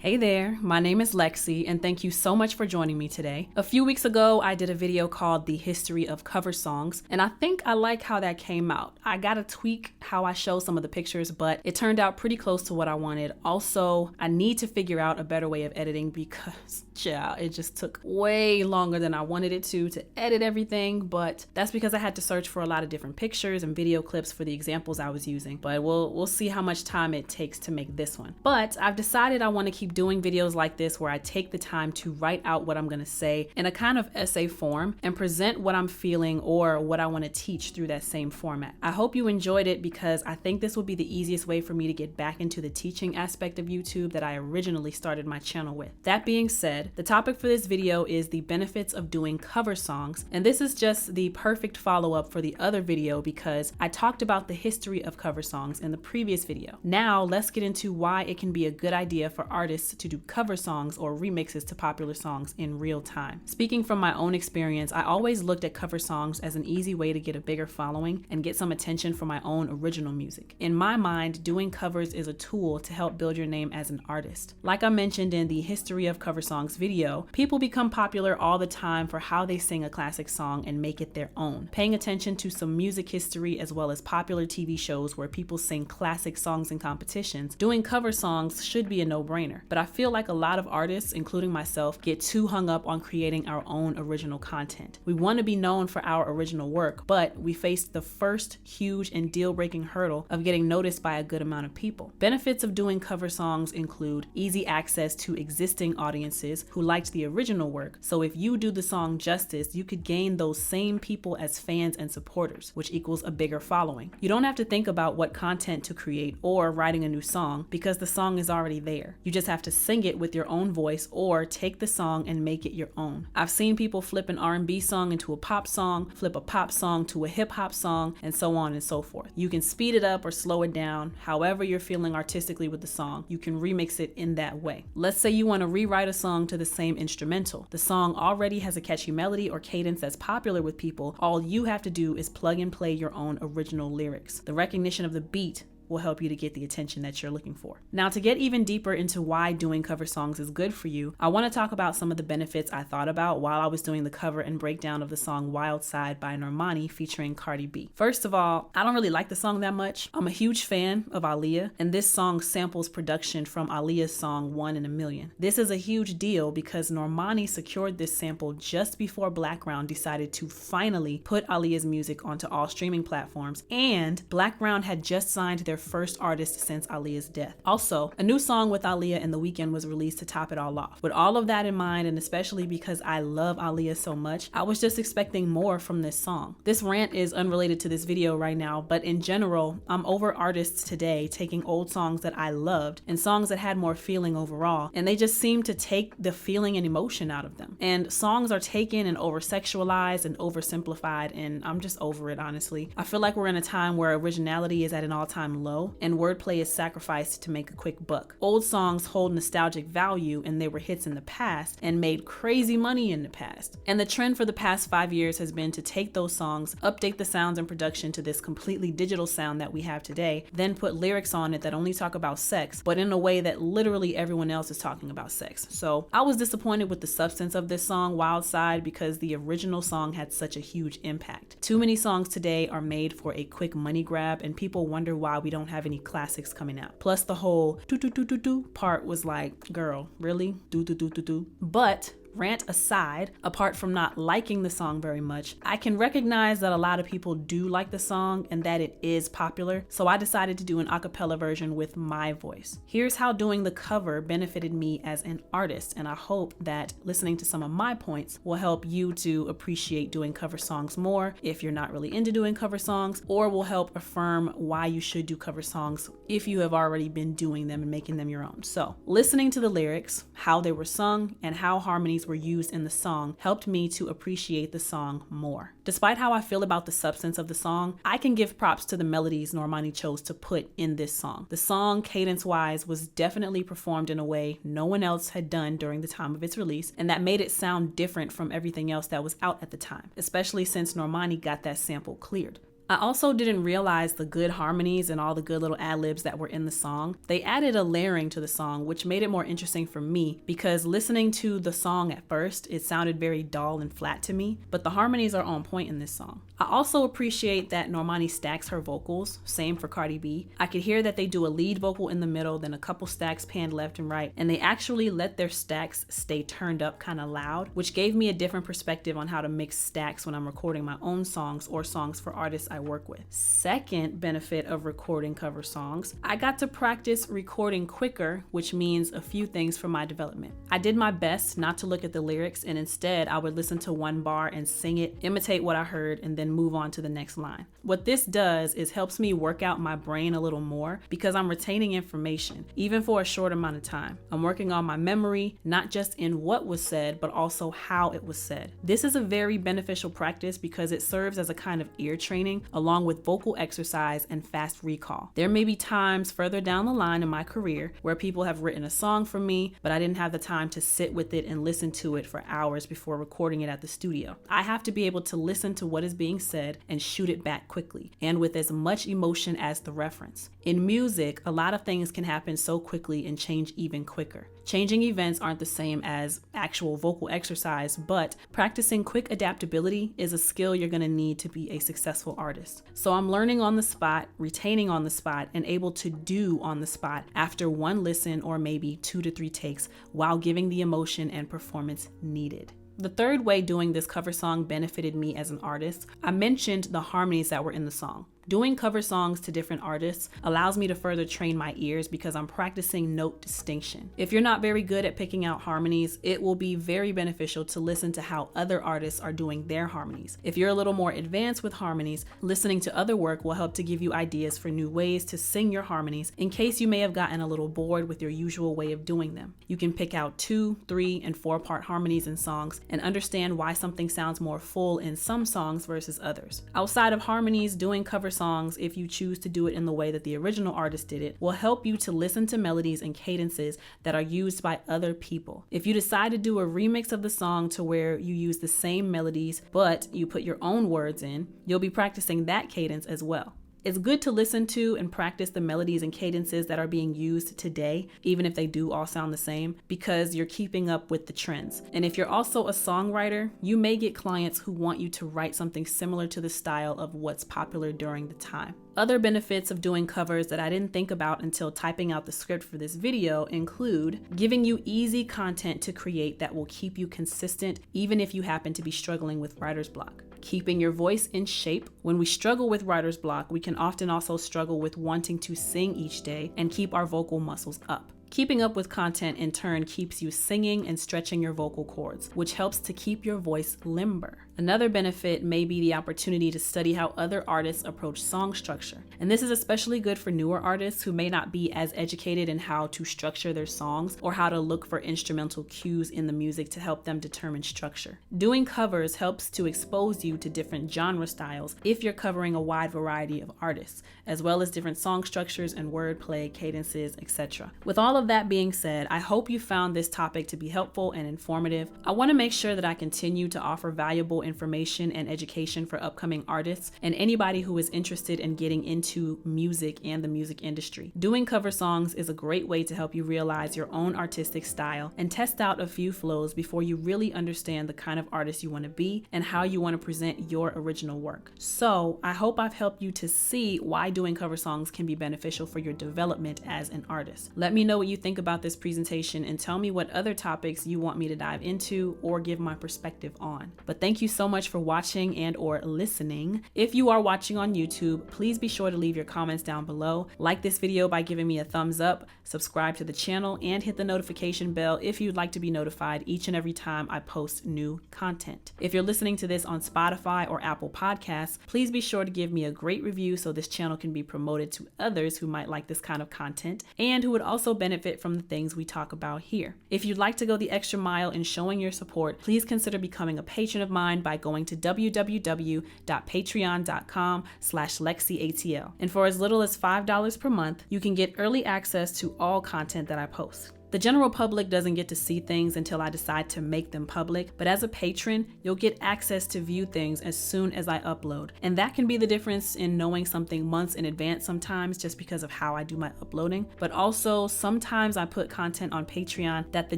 Hey there, my name is LexC and thank you so much for joining me today. A few weeks ago, I did a video called The History of Cover Songs, and I think I like how that came out. I gotta tweak how I show some of the pictures, but it turned out pretty close to what I wanted. Also, I need to figure out a better way of editing because, it just took way longer than I wanted it to edit everything, but that's because I had to search for a lot of different pictures and video clips for the examples I was using. But we'll see how much time it takes to make this one. But I've decided I want to keep doing videos like this where I take the time to write out what I'm going to say in a kind of essay form and present what I'm feeling or what I want to teach through that same format. I hope you enjoyed it because I think this will be the easiest way for me to get back into the teaching aspect of YouTube that I originally started my channel with. That being said, the topic for this video is the benefits of doing cover songs, and this is just the perfect follow-up for the other video because I talked about the history of cover songs in the previous video. Now let's get into why it can be a good idea for artists to do cover songs or remixes to popular songs in real time. Speaking from my own experience, I always looked at cover songs as an easy way to get a bigger following and get some attention for my own original music. In my mind, doing covers is a tool to help build your name as an artist. Like I mentioned in the History of Cover Songs video, people become popular all the time for how they sing a classic song and make it their own. Paying attention to some music history as well as popular TV shows where people sing classic songs in competitions, doing cover songs should be a no-brainer. But I feel like a lot of artists, including myself, get too hung up on creating our own original content. We want to be known for our original work, but we faced the first huge and deal-breaking hurdle of getting noticed by a good amount of people. Benefits of doing cover songs include easy access to existing audiences who liked the original work, so if you do the song justice, you could gain those same people as fans and supporters, which equals a bigger following. You don't have to think about what content to create or writing a new song because the song is already there. You just have to sing it with your own voice or take the song and make it your own. I've seen people flip an R&B song into a pop song, flip a pop song to a hip hop song, and so on and so forth. You can speed it up or slow it down, however you're feeling artistically with the song. You can remix it in that way. Let's say you want to rewrite a song to the same instrumental. The song already has a catchy melody or cadence that's popular with people. All you have to do is plug and play your own original lyrics. The recognition of the beat will help you to get the attention that you're looking for. Now, to get even deeper into why doing cover songs is good for you, I want to talk about some of the benefits I thought about while I was doing the cover and breakdown of the song Wild Side by Harmonies featuring Cardi B. First of all, I don't really like the song that much. I'm a huge fan of Aaliyah, and this song samples production from Aaliyah's song One in a Million. This is a huge deal because Harmonies secured this sample just before Blackground decided to finally put Aaliyah's music onto all streaming platforms, and Blackground had just signed their first artist since Aaliyah's death. Also, a new song with Aaliyah and The Weeknd was released to top it all off. With all of that in mind, and especially because I love Aaliyah so much, I was just expecting more from this song. This rant is unrelated to this video right now, but in general, I'm over artists today taking old songs that I loved and songs that had more feeling overall, and they just seem to take the feeling and emotion out of them. And songs are taken and over-sexualized and oversimplified, and I'm just over it, honestly. I feel like we're in a time where originality is at an all-time low and wordplay is sacrificed to make a quick buck. Old songs hold nostalgic value and they were hits in the past and made crazy money in the past. And the trend for the past 5 years has been to take those songs, update the sounds and production to this completely digital sound that we have today, then put lyrics on it that only talk about sex, but in a way that literally everyone else is talking about sex. So I was disappointed with the substance of this song, Wild Side, because the original song had such a huge impact. Too many songs today are made for a quick money grab and people wonder why we don't have any classics coming out. Plus the whole do part was like, girl, really? Do. But rant aside, apart from not liking the song very much, I can recognize that a lot of people do like the song and that it is popular, so I decided to do an a cappella version with my voice. Here's how doing the cover benefited me as an artist, and I hope that listening to some of my points will help you to appreciate doing cover songs more if you're not really into doing cover songs, or will help affirm why you should do cover songs if you have already been doing them and making them your own. So, listening to the lyrics, how they were sung, and how harmonies were used in the song helped me to appreciate the song more. Despite how I feel about the substance of the song, I can give props to the melodies Normani chose to put in this song. The song, cadence-wise, was definitely performed in a way no one else had done during the time of its release, and that made it sound different from everything else that was out at the time, especially since Normani got that sample cleared. I also didn't realize the good harmonies and all the good little ad-libs that were in the song. They added a layering to the song, which made it more interesting for me because listening to the song at first, it sounded very dull and flat to me, but the harmonies are on point in this song. I also appreciate that Normani stacks her vocals, same for Cardi B. I could hear that they do a lead vocal in the middle, then a couple stacks panned left and right, and they actually let their stacks stay turned up kind of loud, which gave me a different perspective on how to mix stacks when I'm recording my own songs or songs for artists I work with. Second benefit of recording cover songs, I got to practice recording quicker, which means a few things for my development. I did my best not to look at the lyrics, and instead I would listen to one bar and sing it, imitate what I heard, and then move on to the next line. What this does is helps me work out my brain a little more because I'm retaining information, even for a short amount of time. I'm working on my memory, not just in what was said, but also how it was said. This is a very beneficial practice because it serves as a kind of ear training along with vocal exercise and fast recall. There may be times further down the line in my career where people have written a song for me, but I didn't have the time to sit with it and listen to it for hours before recording it at the studio. I have to be able to listen to what is being said and shoot it back quickly and with as much emotion as the reference. In music, a lot of things can happen so quickly and change even quicker. Changing events aren't the same as actual vocal exercise, but practicing quick adaptability is a skill you're going to need to be a successful artist. So I'm learning on the spot, retaining on the spot, and able to do on the spot after one listen or maybe 2 to 3 takes while giving the emotion and performance needed. The third way doing this cover song benefited me as an artist, I mentioned the harmonies that were in the song. Doing cover songs to different artists allows me to further train my ears because I'm practicing note distinction. If you're not very good at picking out harmonies, it will be very beneficial to listen to how other artists are doing their harmonies. If you're a little more advanced with harmonies, listening to other work will help to give you ideas for new ways to sing your harmonies in case you may have gotten a little bored with your usual way of doing them. You can pick out 2, 3, and 4-part harmonies in songs and understand why something sounds more full in some songs versus others. Outside of harmonies, doing cover songs, if you choose to do it in the way that the original artist did it, will help you to listen to melodies and cadences that are used by other people. If you decide to do a remix of the song to where you use the same melodies, but you put your own words in, you'll be practicing that cadence as well. It's good to listen to and practice the melodies and cadences that are being used today, even if they do all sound the same, because you're keeping up with the trends. And if you're also a songwriter, you may get clients who want you to write something similar to the style of what's popular during the time. Other benefits of doing covers that I didn't think about until typing out the script for this video include giving you easy content to create that will keep you consistent even if you happen to be struggling with writer's block. Keeping your voice in shape. When we struggle with writer's block, we can often also struggle with wanting to sing each day and keep our vocal muscles up. Keeping up with content in turn keeps you singing and stretching your vocal cords, which helps to keep your voice limber. Another benefit may be the opportunity to study how other artists approach song structure. And this is especially good for newer artists who may not be as educated in how to structure their songs or how to look for instrumental cues in the music to help them determine structure. Doing covers helps to expose you to different genre styles if you're covering a wide variety of artists, as well as different song structures and wordplay, cadences, etc. With all of that being said, I hope you found this topic to be helpful and informative. I want to make sure that I continue to offer valuable information and education for upcoming artists and anybody who is interested in getting into music and the music industry. Doing cover songs is a great way to help you realize your own artistic style and test out a few flows before you really understand the kind of artist you want to be and how you want to present your original work. So I hope I've helped you to see why doing cover songs can be beneficial for your development as an artist. Let me know what you think about this presentation and tell me what other topics you want me to dive into or give my perspective on. But thank you so much for watching and or listening. If you are watching on YouTube, please be sure to leave your comments down below. Like this video by giving me a thumbs up, subscribe to the channel, and hit the notification bell if you'd like to be notified each and every time I post new content. If you're listening to this on Spotify or Apple Podcasts, please be sure to give me a great review so this channel can be promoted to others who might like this kind of content and who would also benefit from the things we talk about here. If you'd like to go the extra mile in showing your support, please consider becoming a patron of mine by going to www.patreon.com/LexCATL. And for as little as $5 per month, you can get early access to all content that I post. The general public doesn't get to see things until I decide to make them public, but as a patron, you'll get access to view things as soon as I upload. And that can be the difference in knowing something months in advance sometimes just because of how I do my uploading. But also, sometimes I put content on Patreon that the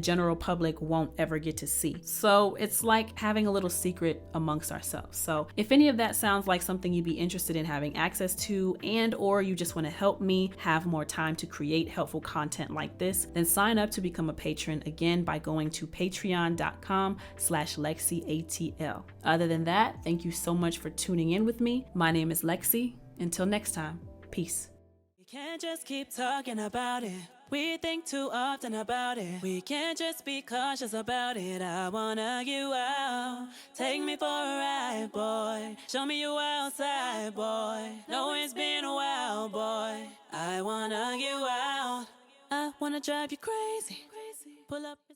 general public won't ever get to see. So it's like having a little secret amongst ourselves. So if any of that sounds like something you'd be interested in having access to, and or you just want to help me have more time to create helpful content like this, then sign up to become a patron again by going to patreon.com/LexCATL. Other than that, thank you so much for tuning in with me. My name is Lexi. Until next time, peace. We can't just keep talking about it. We think too often about it. We can't just be cautious about it. I wanna you out. Take me for a ride, boy. Show me you outside, boy. Know it's been a while, boy. I wanna you out. I wanna drive you crazy. Pull up.